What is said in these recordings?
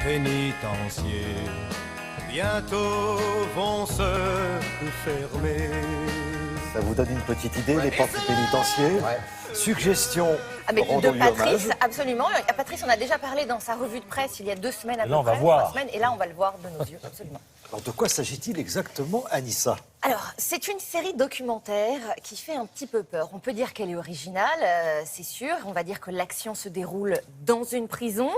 pénitenciers bientôt vont se fermer. Ça vous donne une petite idée, les portes du pénitencier? Suggestion de Patrice, absolument. Patrice, on a déjà parlé dans sa revue de presse il y a 2 semaines à peu près. on va voir. 3 semaines, et là, on va le voir de nos yeux, absolument. Alors, de quoi s'agit-il exactement, Anissa? Alors, c'est une série documentaire qui fait un petit peu peur. On peut dire qu'elle est originale, c'est sûr. On va dire que l'action se déroule dans une prison,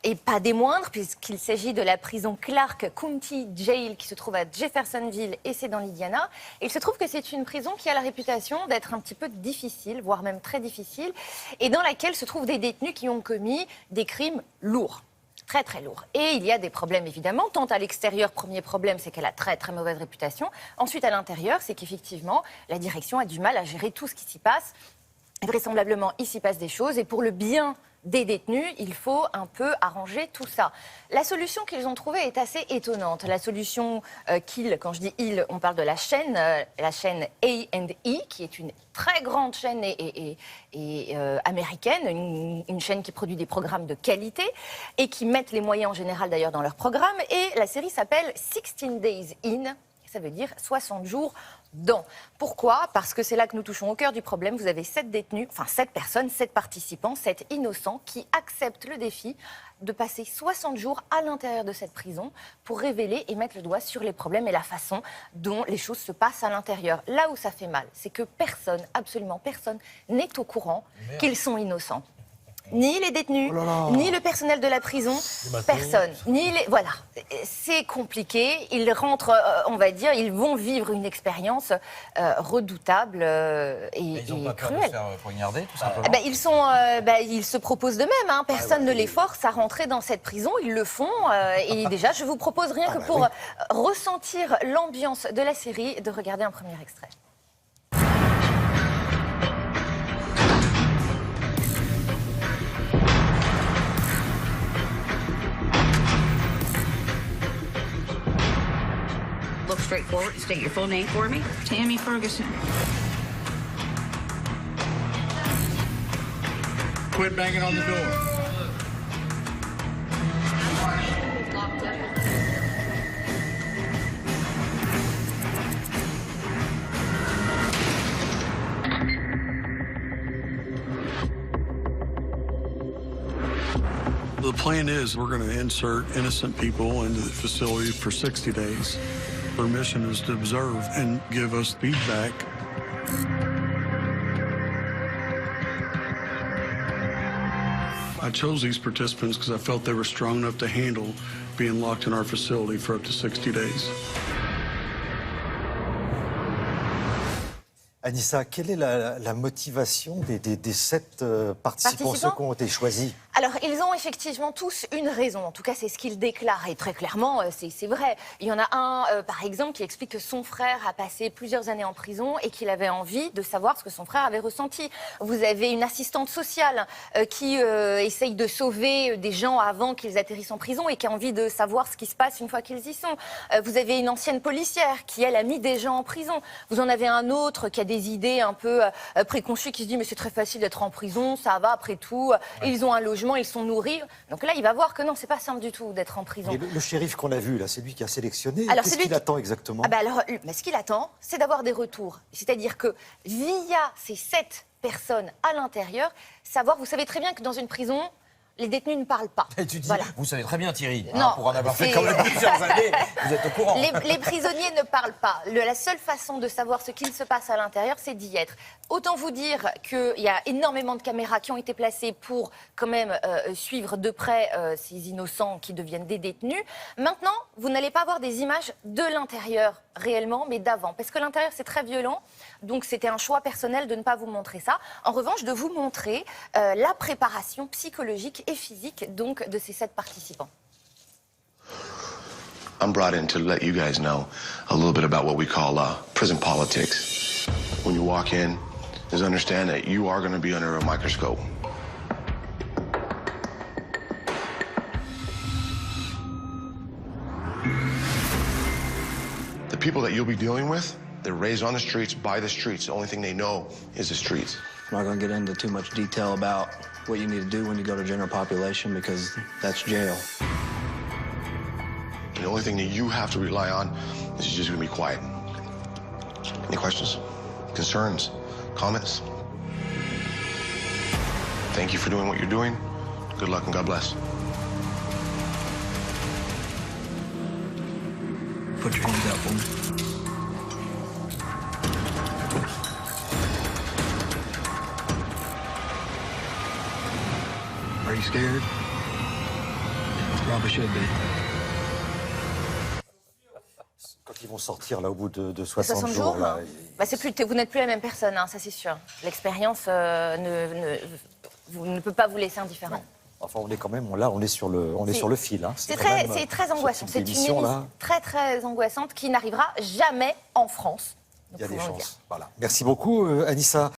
et pas des moindres, puisqu'il s'agit de la prison Clark County Jail, qui se trouve à Jeffersonville, et c'est dans l'Indiana. Et il se trouve que c'est une prison qui a la réputation d'être un petit peu difficile, voire même très difficile, et dans laquelle se trouvent des détenus qui ont commis des crimes lourds. Très très lourd. Et il y a des problèmes évidemment, tant à l'extérieur, premier problème, c'est qu'elle a très très mauvaise réputation. Ensuite à l'intérieur, c'est qu'effectivement, la direction a du mal à gérer tout ce qui s'y passe. Et vraisemblablement, il s'y passe des choses, et pour le bien des détenus, il faut un peu arranger tout ça. La solution qu'ils ont trouvée est assez étonnante. La solution qu'ils, quand je dis ils, on parle de la chaîne A&E, qui est une très grande chaîne américaine, une chaîne qui produit des programmes de qualité et qui mettent les moyens en général d'ailleurs dans leurs programmes. Et la série s'appelle 16 Days In, ça veut dire 60 jours dans. Pourquoi? Parce que c'est là que nous touchons au cœur du problème. Vous avez 7 détenus, enfin 7 personnes, 7 participants, 7 innocents qui acceptent le défi de passer 60 jours à l'intérieur de cette prison pour révéler et mettre le doigt sur les problèmes et la façon dont les choses se passent à l'intérieur. Là où ça fait mal, c'est que personne, absolument personne, n'est au courant qu'ils sont innocents. Ni les détenus, ni le personnel de la prison, personne. Voilà, c'est compliqué. Ils rentrent, on va dire, ils vont vivre une expérience redoutable et ils n'ont pas peur de se faire poignarder, tout simplement. Ils se proposent d'eux-mêmes. Personne ne les force à rentrer dans cette prison. Ils le font. Et déjà, je vous propose rien que pour ressentir l'ambiance de la série, de regarder un premier extrait. Look straight forward and state your full name for me. Tammy Ferguson. Quit banging on the door. The plan is we're going to insert innocent people into the facility for 60 days. Their mission is to observe and give us feedback. I chose these participants because I felt they were strong enough to handle being locked in our facility for up to 60 days. Anissa, quelle est la motivation des 7 participants, ceux qui ont été choisis? Alors, ils ont effectivement tous une raison. En tout cas, c'est ce qu'ils déclarent. Et très clairement, c'est vrai. Il y en a un, par exemple, qui explique que son frère a passé plusieurs années en prison et qu'il avait envie de savoir ce que son frère avait ressenti. Vous avez une assistante sociale qui essaye de sauver des gens avant qu'ils atterrissent en prison et qui a envie de savoir ce qui se passe une fois qu'ils y sont. Vous avez une ancienne policière qui, elle, a mis des gens en prison. Vous en avez un autre qui a des idées un peu préconçues, qui se dit « mais c'est très facile d'être en prison, ça va après tout, ils ont un logement, ils sont nourris ». Donc là, il va voir que non, c'est pas simple du tout d'être en prison. Et le shérif qu'on a vu, là, c'est lui qui a sélectionné. Qu'est-ce qu'il attend exactement? Ce qu'il attend, c'est d'avoir des retours. C'est-à-dire que via ces 7 personnes à l'intérieur, savoir, vous savez très bien que dans une prison, les détenus ne parlent pas. Et tu dis, vous savez très bien Thierry, non, pour en avoir fait quand même plusieurs années, vous êtes au courant. Les prisonniers ne parlent pas. La seule façon de savoir ce qu'il se passe à l'intérieur, c'est d'y être. Autant vous dire qu'il y a énormément de caméras qui ont été placées pour quand même suivre de près ces innocents qui deviennent des détenus. Maintenant, vous n'allez pas avoir des images de l'intérieur réellement, mais d'avant. Parce que l'intérieur, c'est très violent. Donc, c'était un choix personnel de ne pas vous montrer ça. En revanche, de vous montrer la préparation psychologique et physique donc, de ces 7 participants. I'm brought in to let you guys know a little bit about what we call prison politics. When you walk in, just understand that you are going to be under a microscope. The people that you'll be dealing with, they're raised on the streets, by the streets. The only thing they know is the streets. I'm not going to get into too much detail about what you need to do when you go to general population because that's jail. The only thing that you have to rely on is you're just going to be quiet. Any questions? Concerns? Comments? Thank you for doing what you're doing. Good luck and God bless. Put your hands out for me. Are you scared? Probably should be. Quand ils vont sortir là au bout de 60 jours, là, bah, vous n'êtes plus la même personne, hein, ça c'est sûr. L'expérience ne peut pas vous laisser indifférent. non. Enfin, on est quand même, là, on est sur le fil. Hein. C'est quand même, très angoissant. ce C'est type une d'émission, émission là, très très angoissante qui n'arrivera jamais en France. il y a des pouvons le dire. chances. Voilà. Merci beaucoup, Anissa.